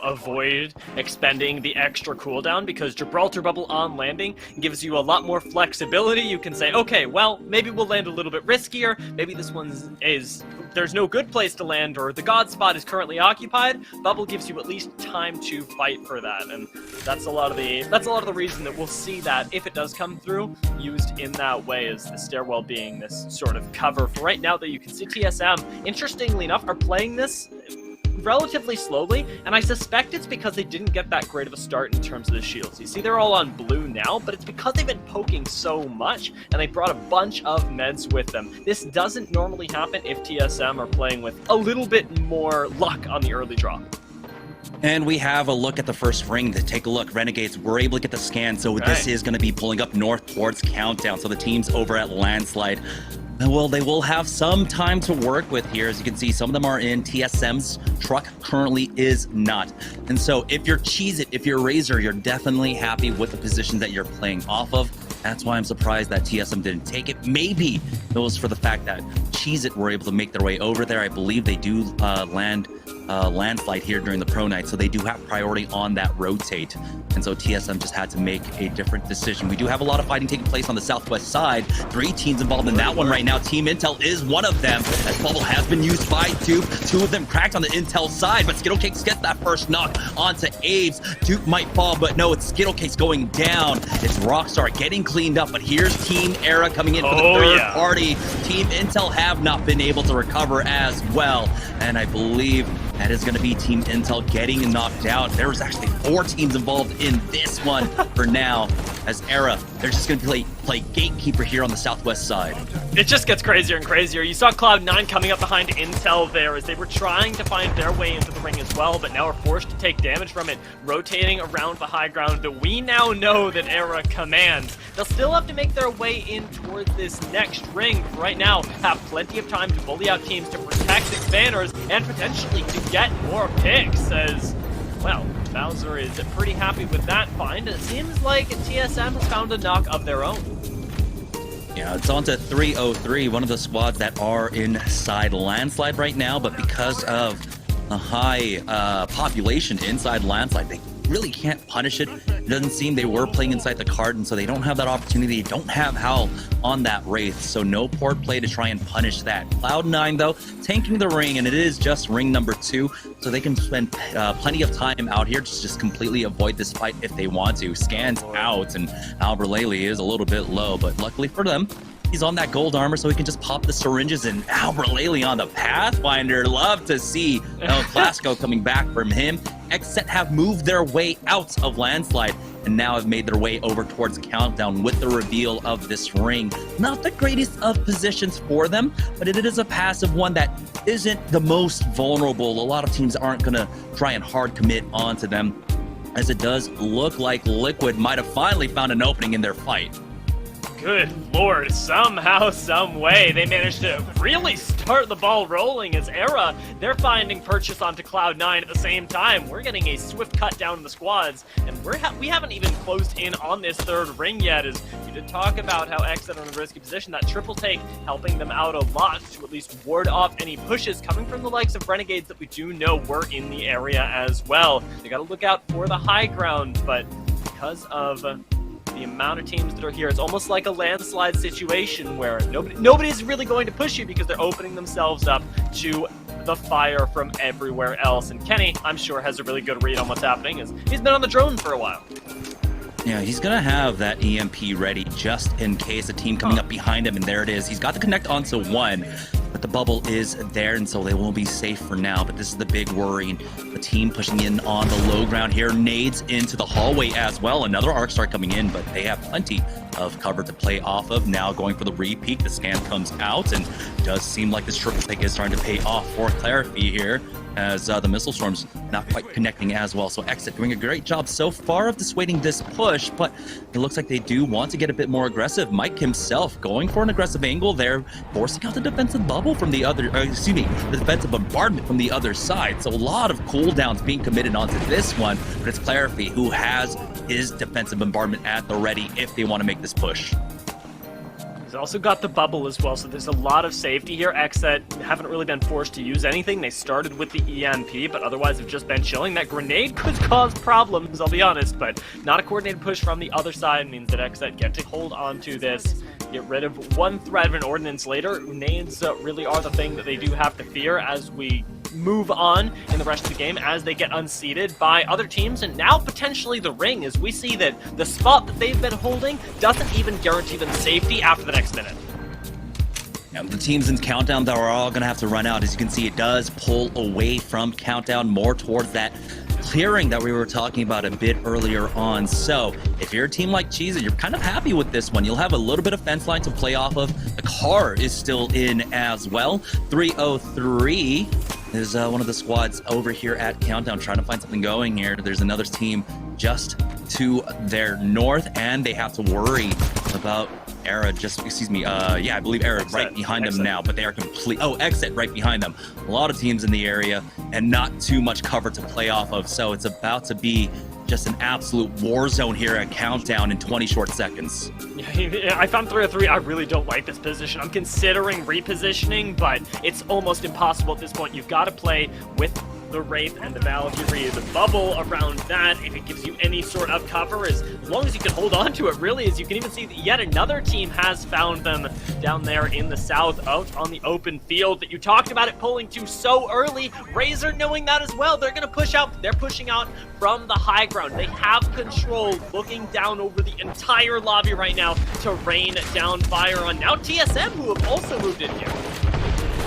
avoid expending the extra cooldown, because Gibraltar Bubble on landing gives you a lot more flexibility. You can say, okay, well, maybe we'll land a little bit riskier, maybe this one there's no good place to land, or the god spot is currently occupied. Bubble gives you at least time to fight for that, and that's a lot of the reason that we'll see that, if it does come through, used in that way, as the stairwell being this sort of cover for right now. That you can see TSM, interestingly enough, are playing this relatively slowly, and I suspect it's because they didn't get that great of a start in terms of the shields. You see they're all on blue now, but it's because they've been poking so much, and they brought a bunch of meds with them. This doesn't normally happen if TSM are playing with a little bit more luck on the early draw. And we have a look at the first ring. To take a look, Renegades were able to get the scan, so this is going to be pulling up north towards Countdown. So the teams over at Landslide, well, they will have some time to work with here. As you can see, some of them are in. TSM's truck currently is not. And so if you're Cheez-It, if you're Razor, you're definitely happy with the position that you're playing off of. That's why I'm surprised that TSM didn't take it. Maybe it was for the fact that Cheez-It were able to make their way over there. I believe they do landslide here during the pro night, so they do have priority on that rotate. And so TSM just had to make a different decision. We do have a lot of fighting taking place on the southwest side. 3 teams involved in that one right now. Team Intel is one of them, as Bubble has been used by Duke. 2 of them cracked on the Intel side, but Skittlecakes gets that first knock onto Aves. Duke might fall, but no, it's Skittlecakes going down. It's Rockstar getting cleaned up, but here's Team Era coming in for the third party. Team Intel have not been able to recover as well, and I believe that is going to be Team Intel getting knocked out. There was actually 4 teams involved in this one for now, as Era, they're just going to play gatekeeper here on the southwest side. It just gets crazier and crazier. You saw Cloud9 coming up behind Intel there, as they were trying to find their way into the ring as well, but now are forced to take damage from it, rotating around the high ground that we now know that Era commands. They'll still have to make their way in towards this next ring, but right now have plenty of time to bully out teams to protect its banners and potentially to get more picks, as, well, Bowser is pretty happy with that find. It seems like TSM has found a knock of their own. Yeah, it's on to 303, one of the squads that are inside Landslide right now, but because of the high population inside Landslide, they really can't punish it. It doesn't seem they were playing inside the card, and so they don't have that opportunity. They don't have Howl on that Wraith, so no port play to try and punish that. Cloud9, though, tanking the ring, and it is just ring number 2, so they can spend plenty of time out here to just completely avoid this fight if they want to. Scans out, and Alberlele is a little bit low, but luckily for them, he's on that gold armor, so he can just pop the syringes, and Alberlele on the Pathfinder. Love to see El Clasico coming back from him. Xset have moved their way out of Landslide and now have made their way over towards Countdown with the reveal of this ring. Not the greatest of positions for them, but it is a passive one that isn't the most vulnerable. A lot of teams aren't going to try and hard commit onto them, as it does look like Liquid might have finally found an opening in their fight. Good lord, somehow, some way, they managed to really start the ball rolling as Era, they're finding purchase onto Cloud9 at the same time. We're getting a swift cut down in the squads, and we haven't even closed in on this third ring yet, as you did talk about how Xset are in a risky position. That triple take helping them out a lot to at least ward off any pushes coming from the likes of Renegades that we do know were in the area as well. They gotta look out for the high ground, but because of the amount of teams that are here, it's almost like a landslide situation where nobody's really going to push you because they're opening themselves up to the fire from everywhere else. And Kenny, I'm sure, has a really good read on what's happening, as he's been on the drone for a while. Yeah, he's going to have that EMP ready just in case a team coming up behind him, and there it is. He's got to connect onto one, but the bubble is there, and so they won't be safe for now. But this is the big worry. The team pushing in on the low ground here. Nades into the hallway as well. Another arc star coming in, but they have plenty of cover to play off of. Now going for the re-peek. The scan comes out, and does seem like this triple take is starting to pay off for Clarify here, as the missile storm's not quite connecting as well. So Xset doing a great job so far of dissuading this push, but it looks like they do want to get a bit more aggressive. Mike himself going for an aggressive angle there, forcing out the defensive bubble from the other, the defensive bombardment from the other side. So a lot of cooldowns being committed onto this one, but it's Clarify who has his defensive bombardment at the ready if they want to make this push. He's also got the bubble as well, so there's a lot of safety here. Exet haven't really been forced to use anything. They started with the EMP, but otherwise have just been chilling. That grenade could cause problems, I'll be honest, but not a coordinated push from the other side means that Exet get to hold on to this, get rid of one threat of an ordnance later. Nades really are the thing that they do have to fear as we move on in the rest of the game, as they get unseated by other teams, and now potentially the ring, as we see that the spot that they've been holding doesn't even guarantee them safety after the next minute. Yeah, the teams in Countdown that are all going to have to run out. As you can see, it does pull away from Countdown more towards that clearing that we were talking about a bit earlier on. So if you're a team like Cheez-It, you're kind of happy with this one. You'll have a little bit of fence line to play off of. The car is still in as well. 303 is one of the squads over here at Countdown trying to find something going here. There's another team just to their north, and they have to worry about ERA I believe ERA right behind them now, but they are Exit right behind them. A lot of teams in the area and not too much cover to play off of, so it's about to be just an absolute war zone here at Countdown in 20 short seconds. I found 303. I really don't like this position. I'm considering repositioning, but it's almost impossible at this point. You've got to play with the Wraith and the Valkyrie, the bubble around that, if it gives you any sort of cover, as long as you can hold on to it, really, as you can even see that yet another team has found them down there in the south, out on the open field that you talked about it pulling to so early. Razor knowing that as well, they're going to push out. They're pushing out from the high ground. They have control, looking down over the entire lobby right now to rain down fire on now TSM, who have also moved in here.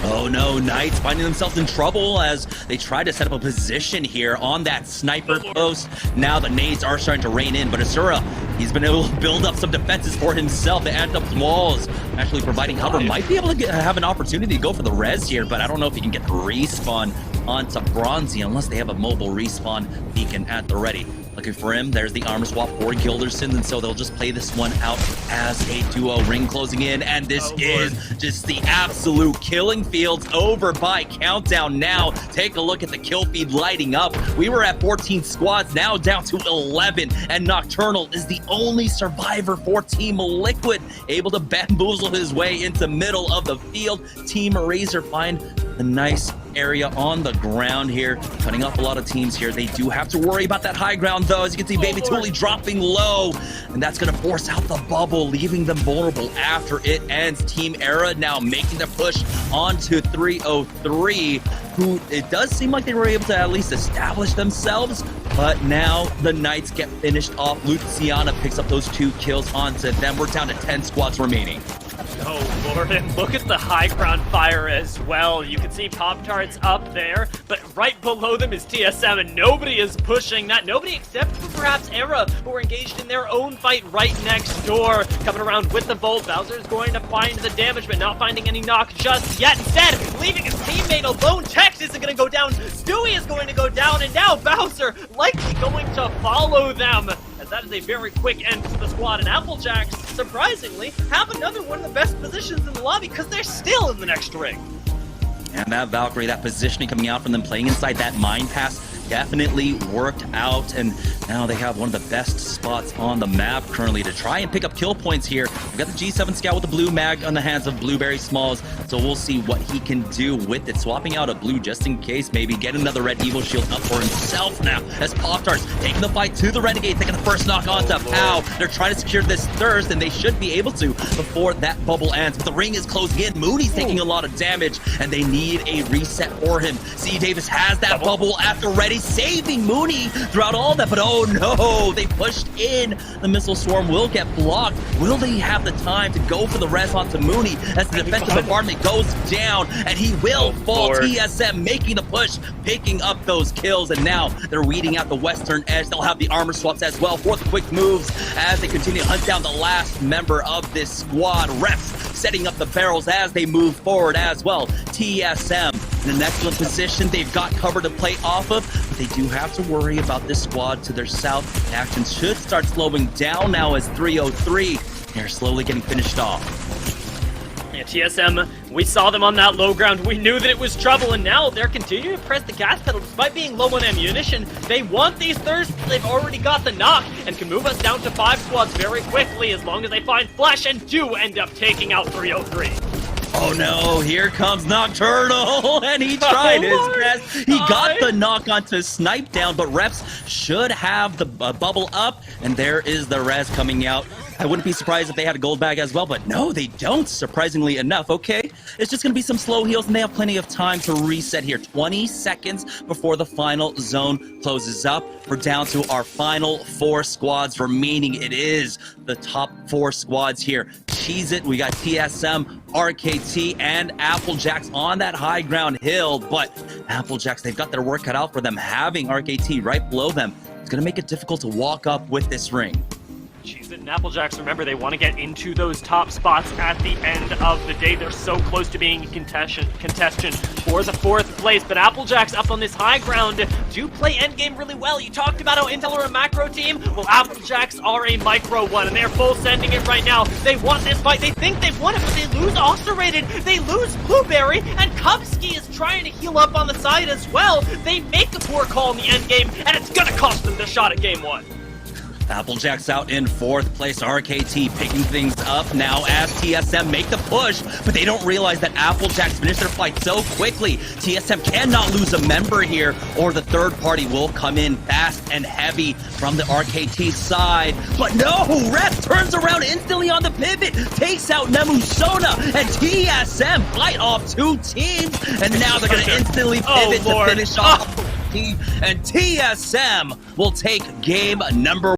Oh no, Knights finding themselves in trouble as they try to set up a position here on that sniper post. Now the nades are starting to rain in, but Asura, he's been able to build up some defenses for himself. The ant up walls, actually providing cover. Might be able to have an opportunity to go for the res here, but I don't know if he can get the respawn onto Bronzy unless they have a mobile respawn beacon at the ready. Looking for him, there's the armor swap for Gilderson, and so they'll just play this one out as a duo. Ring closing in, and this is just the absolute killing fields over by Countdown now. Take a look at the kill feed lighting up. We were at 14 squads, now down to 11, and Nocturnal is the only survivor for Team Liquid, able to bamboozle his way into middle of the field. Team Razor find a nice area on the ground here, cutting off a lot of teams here. They do have to worry about that high ground though, as you can see Baby Thule dropping low, and that's going to force out the bubble, leaving them vulnerable after it ends. Team ERA now making the push onto 303, who it does seem like they were able to at least establish themselves, but now the Knights get finished off. Luciana picks up those 2 kills onto them. We're down to 10 squads remaining. Oh lord, and look at the high ground fire as well. You can see Pop-Tarts up there, but right below them is TSM, and nobody is pushing that. Nobody except for perhaps ERA, who are engaged in their own fight right next door. Coming around with the Bolt, Bowser's going to find the damage, but not finding any knock just yet. Instead, leaving his teammate alone. Tex isn't going to go down. Stewie is going to go down, and now Bowser likely going to follow them. That is a very quick end to the squad, and Applejacks, surprisingly, have another one of the best positions in the lobby because they're still in the next ring. And that Valkyrie, that positioning coming out from them, playing inside that mine pass, definitely worked out, and now they have one of the best spots on the map currently to try and pick up kill points here. We've got the G7 Scout with the blue mag on the hands of Blueberry Smalls, so we'll see what he can do with it. Swapping out a blue just in case, maybe get another red Evo Shield up for himself now, as Pop-Tarts taking the fight to the Renegade, taking the first knock onto Pow. They're trying to secure this thirst, and they should be able to before that bubble ends, but the ring is closing in. Mooney's taking a lot of damage, and they need a reset for him. C. Davis has that bubble at the ready, saving Mooney throughout all that, but oh no, they pushed in. The missile swarm will get blocked. Will they have the time to go for the res onto Mooney as the defensive bombardment goes down, and he will fall. TSM making the push, picking up those kills, and now they're weeding out the western edge. They'll have the armor swaps as well for the quick moves as they continue to hunt down the last member of this squad. Reps setting up the barrels as they move forward as well. TSM in an excellent position. They've got cover to play off of, but they do have to worry about this squad to their south. Actions should start slowing down now as 303. They're slowly getting finished off. Yeah, TSM, we saw them on that low ground. We knew that it was trouble, and now they're continuing to press the gas pedal despite being low on ammunition. They want these thirsts. They've already got the knock and can move us down to 5 squads very quickly as long as they find Flesh and do end up taking out 303. Oh no, here comes Nocturnal, and he tried his best. He got the knock onto Snipe down, but Reps should have the bubble up, and there is the res coming out. I wouldn't be surprised if they had a gold bag as well, but no, they don't, surprisingly enough. Okay, it's just going to be some slow heals, and they have plenty of time to reset here. 20 seconds before the final zone closes up. We're down to our final 4 squads remaining. It is the top 4 squads here. Cheese It, we got TSM, RKT, and Applejacks on that high ground hill, but Applejacks, they've got their work cut out for them. Having RKT right below them, it's going to make it difficult to walk up with this ring. Cheese It and Applejacks, remember, they want to get into those top spots at the end of the day. They're so close to being contestant for the 4th place, but Applejacks up on this high ground do play endgame really well. You talked about how Intel are a macro team. Well, Applejacks are a micro one, and they're full sending it right now. They want this fight. They think they've won it, but they lose Oxerated. They lose Blueberry, and Kubsky is trying to heal up on the side as well. They make the poor call in the endgame, and it's going to cost them the shot at game 1. Applejacks out in 4th place. RKT picking things up now as TSM make the push, but they don't realize that Applejacks finished their fight so quickly. TSM cannot lose a member here, or the third party will come in fast and heavy from the RKT side. But no, Ref turns around instantly on the pivot, takes out Nemusona, and TSM fight off 2 teams, and now they're going to instantly pivot to finish off. And TSM will take game number